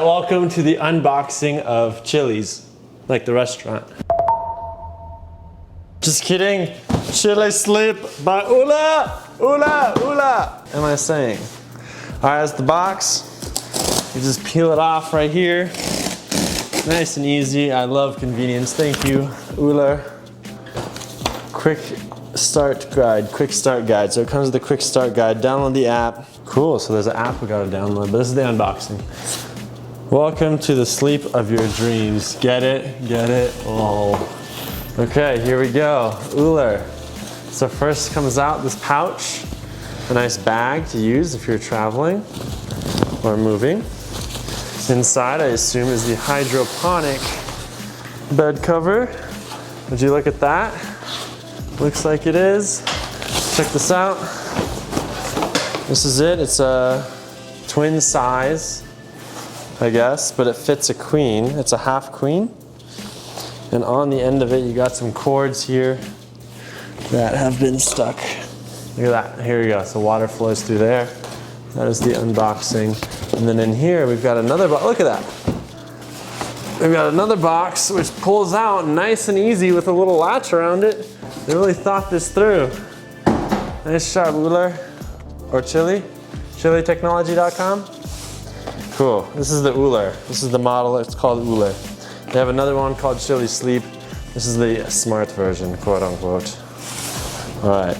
Welcome to the unboxing of Chili's, like the restaurant. Just kidding. ChiliSleep by OOLER. OOLER, OOLER. Am I saying? All right, that's the box. You just peel it off right here. Nice and easy. I love convenience. Thank you, OOLER. Quick start guide. So it comes with the quick start guide. Download the app. Cool, so there's an app we gotta download, but this is the unboxing. Welcome to the sleep of your dreams. Get it? Get it? Oh. Okay, here we go. OOLER. So first comes out this pouch, a nice bag to use if you're traveling or moving. Inside, I assume, is the hydroponic bed cover. Would you look at that? Looks like it is. Check this out. This is it. It's a twin size, I guess, but it fits a queen. It's a half queen. And on the end of it, you got some cords here that have been stuck. Look at that. Here we go. So water flows through there. That is the unboxing. And then in here, we've got another box. Look at that. We've got another box which pulls out nice and easy with a little latch around it. They really thought this through. Nice job, OOLER. Or Chili. ChiliTechnology.com. Cool. This is the OOLER. This is the model. It's called OOLER. They have another one called ChiliSleep. This is the smart version, quote unquote. All right.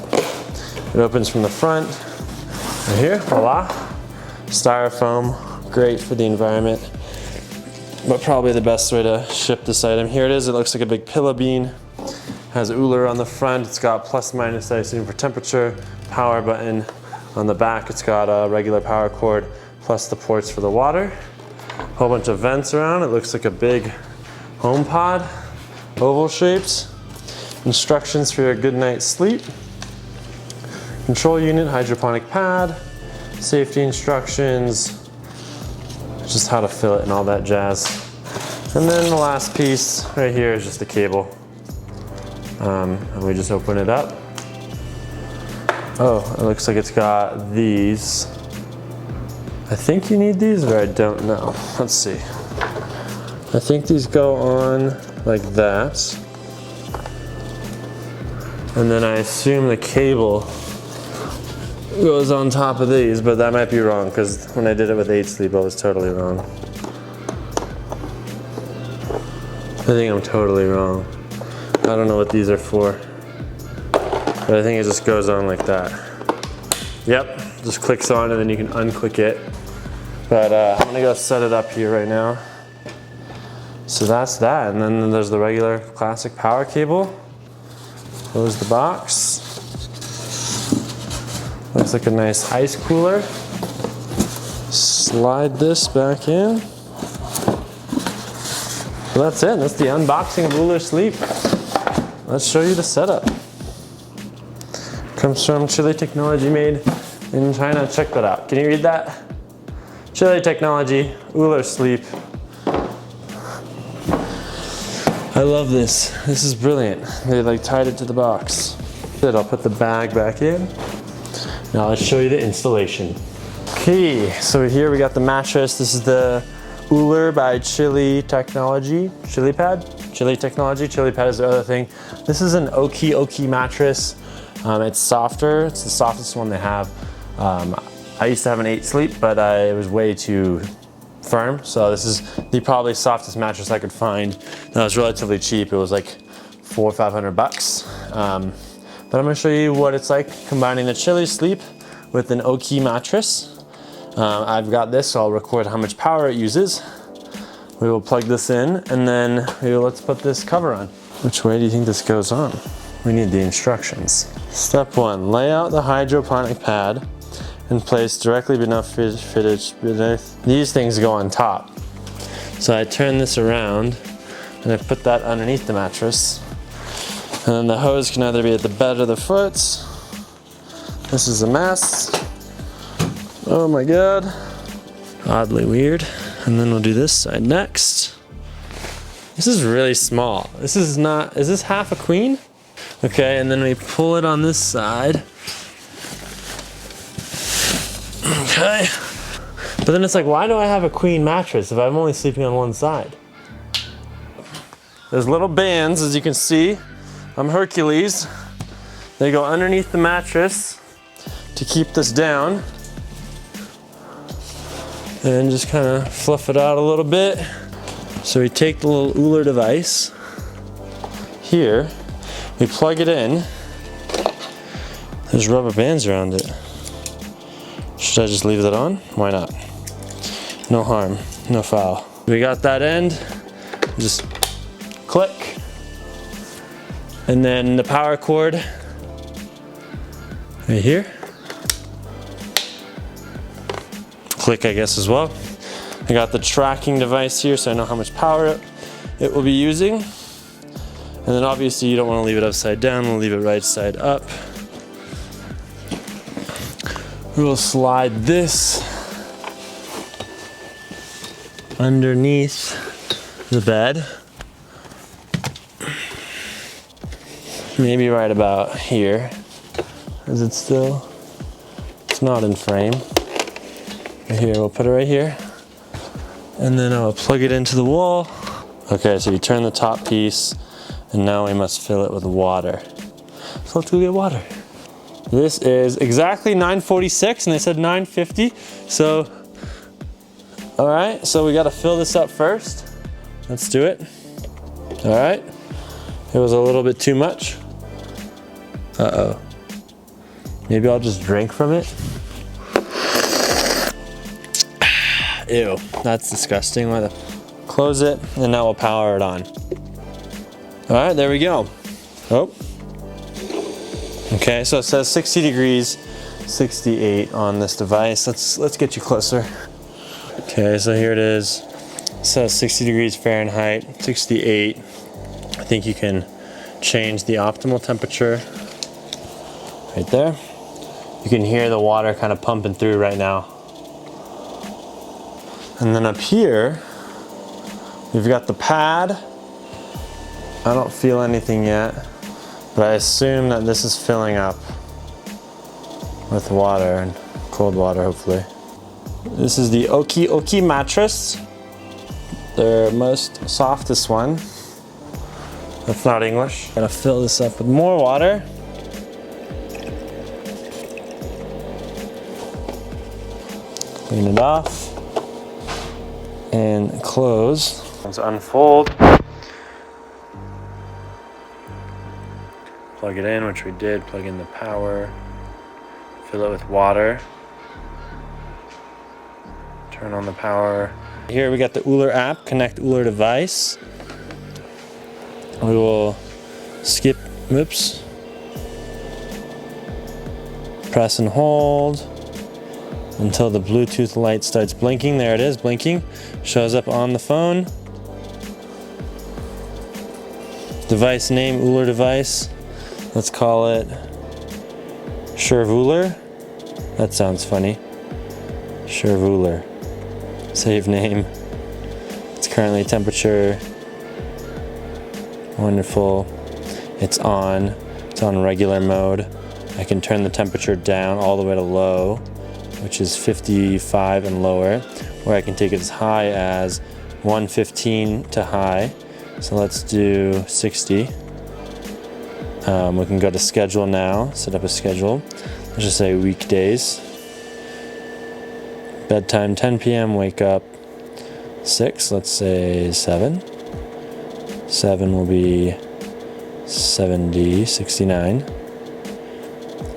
It opens from the front. Right here, voila. Styrofoam, great for the environment, but probably the best way to ship this item. Here it is. It looks like a big pillow bean. Has OOLER on the front. It's got plus minus, I assume, for temperature. Power button. On the back, it's got a regular power cord plus the ports for the water. Whole bunch of vents around. It looks like a big home pod, oval shaped. Instructions for your good night's sleep. Control unit, hydroponic pad, safety instructions, just how to fill it and all that jazz. And then the last piece right here is just a cable. And we just open it up. Oh, it looks like it's got these. I think you need these, or I don't know. Let's see. I think these go on like that. And then I assume the cable goes on top of these, but that might be wrong because when I did it with 8 Sleep, I was totally wrong. I think I'm totally wrong. I don't know what these are for, but I think it just goes on like that. Yep, just clicks on and then you can unclick it. But I'm gonna go set it up here right now. So that's that, and then there's the regular classic power cable. Close the box. Looks like a nice ice cooler. Slide this back in. So that's it. That's the unboxing of OOLER Sleep. Let's show you the setup. Comes from Chili Technology, made in China. Check that out. Can you read that? Chili Technology, OOLER Sleep. I love this. This is brilliant. They like tied it to the box. Good. I'll put the bag back in. Now let's show you the installation. Okay, so here we got the mattress. This is the OOLER by Chili Technology. Chili Pad? Chili Technology. Chili Pad is the other thing. This is an Oki mattress. It's softer. It's the softest one they have. I used to have an 8 Sleep, but it was way too firm. So this is the probably softest mattress I could find. That was relatively cheap. It was like $400 or $500. But I'm gonna show you what it's like combining the ChiliSleep with an Oki mattress. I've got this, so I'll record how much power it uses. We will plug this in, and then let's put this cover on. Which way do you think this goes on? We need the instructions. Step 1, lay out the hydroponic pad and place directly beneath. These things go on top. So I turn this around, and I put that underneath the mattress. And then the hose can either be at the bed or the foot. This is a mess. Oh my God. Oddly weird. And then we'll do this side next. This is really small. This is not, is this half a queen? Okay, and then we pull it on this side. Okay. But then it's like, why do I have a queen mattress if I'm only sleeping on one side? There's little bands, as you can see. I'm Hercules. They go underneath the mattress to keep this down. And just kind of fluff it out a little bit. So we take the little OOLER device here, we plug it in. There's rubber bands around it. Should I just leave that on? Why not? No harm, no foul. We got that end, just click. And then the power cord right here. Click, I guess, as well. I got the tracking device here so I know how much power it will be using. And then obviously you don't want to leave it upside down, we'll leave it right side up. We'll slide this underneath the bed. Maybe right about here. Is it still? It's not in frame. Here, we'll put it right here. And then I'll plug it into the wall. Okay, so you turn the top piece, and now we must fill it with water. So let's go get water. This is exactly 9:46, and they said 9:50. So, all right, so we gotta fill this up first. Let's do it. All right, it was a little bit too much. Uh-oh. Maybe I'll just drink from it. Ew, that's disgusting. Close it, and now we'll power it on. All right, there we go. Oh. Okay, so it says 60 degrees, 68 on this device. Let's get you closer. Okay, so here it is. It says 60 degrees Fahrenheit, 68. I think you can change the optimal temperature right there. You can hear the water kind of pumping through right now. And then up here, we've got the pad. I don't feel anything yet, but I assume that this is filling up with water, and cold water hopefully. This is the Oki mattress. Their most softest one. That's not English. Gonna fill this up with more water. Clean it off. And close. Let's unfold. Plug it in, which we did. Plug in the power. Fill it with water. Turn on the power. Here we got the OOLER app, connect OOLER device. We will skip, oops. Press and hold until the Bluetooth light starts blinking. There it is, blinking. Shows up on the phone. Device name, OOLER device. Let's call it OOLER. That sounds funny. OOLER. Save name. It's currently temperature. Wonderful. It's on regular mode. I can turn the temperature down all the way to low, which is 55 and lower, or I can take it as high as 115 to high. So let's do 60. We can go to schedule now, set up a schedule. Let's just say weekdays. Bedtime 10 p.m., wake up 6, let's say 7. 7 will be 70, 69.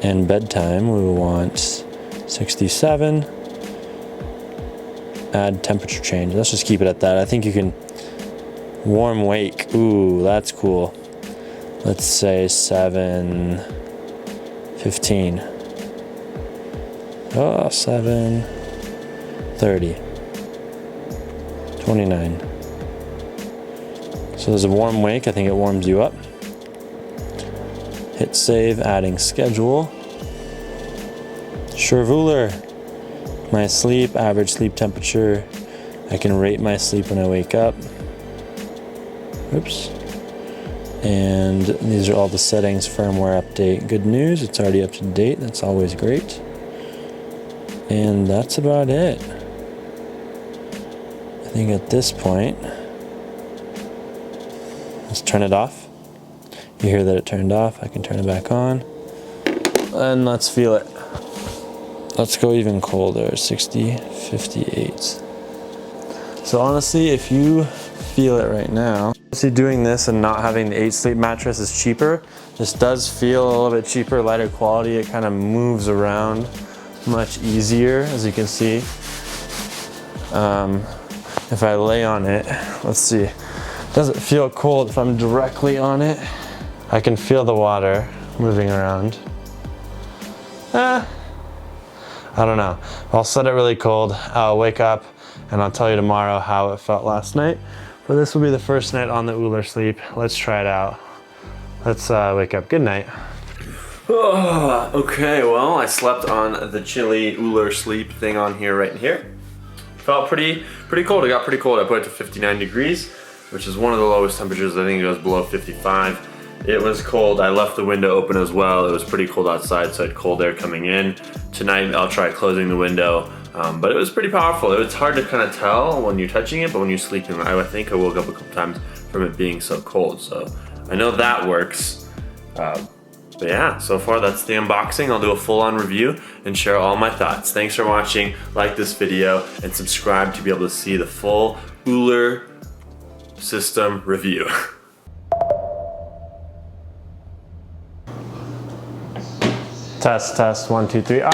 And bedtime, we will want 67. Add temperature change. Let's just keep it at that. I think you can warm wake. Ooh, that's cool. Let's say 7:15. Oh, 7:30. 29. So there's a warm wake. I think it warms you up. Hit save, adding schedule. OOLER. My sleep, average sleep temperature. I can rate my sleep when I wake up. Oops. And these are all the settings, firmware update. Good news, it's already up to date. That's always great. And that's about it. think at this point, let's turn it off. You hear that it turned off. I can turn it back on. And let's feel it. Let's go even colder, 60, 58. So honestly, if you feel it right now, see, doing this and not having the 8-sleep mattress is cheaper. This does feel a little bit cheaper, lighter quality. It kind of moves around much easier, as you can see. If I lay on it, let's see. Does it feel cold if I'm directly on it? I can feel the water moving around. I don't know. I'll set it really cold. I'll wake up and I'll tell you tomorrow how it felt last night. But this will be the first night on the OOLER sleep. Let's try it out. Let's wake up. Good night. Okay, well, I slept on the chilly OOLER sleep thing on here, right in here. Felt pretty cold. It got pretty cold. I put it to 59 degrees, which is one of the lowest temperatures. I think it goes below 55. It was cold. I left the window open as well. It was pretty cold outside, so I had cold air coming in. Tonight, I'll try closing the window, but it was pretty powerful. It's hard to kind of tell when you're touching it, but when you're sleeping, I think I woke up a couple times from it being so cold. So I know that works. But yeah, so far that's the unboxing. I'll do a full-on review and share all my thoughts. Thanks for watching. Like this video and subscribe to be able to see the full OOLER system review. Test, 1, 2, 3. All right.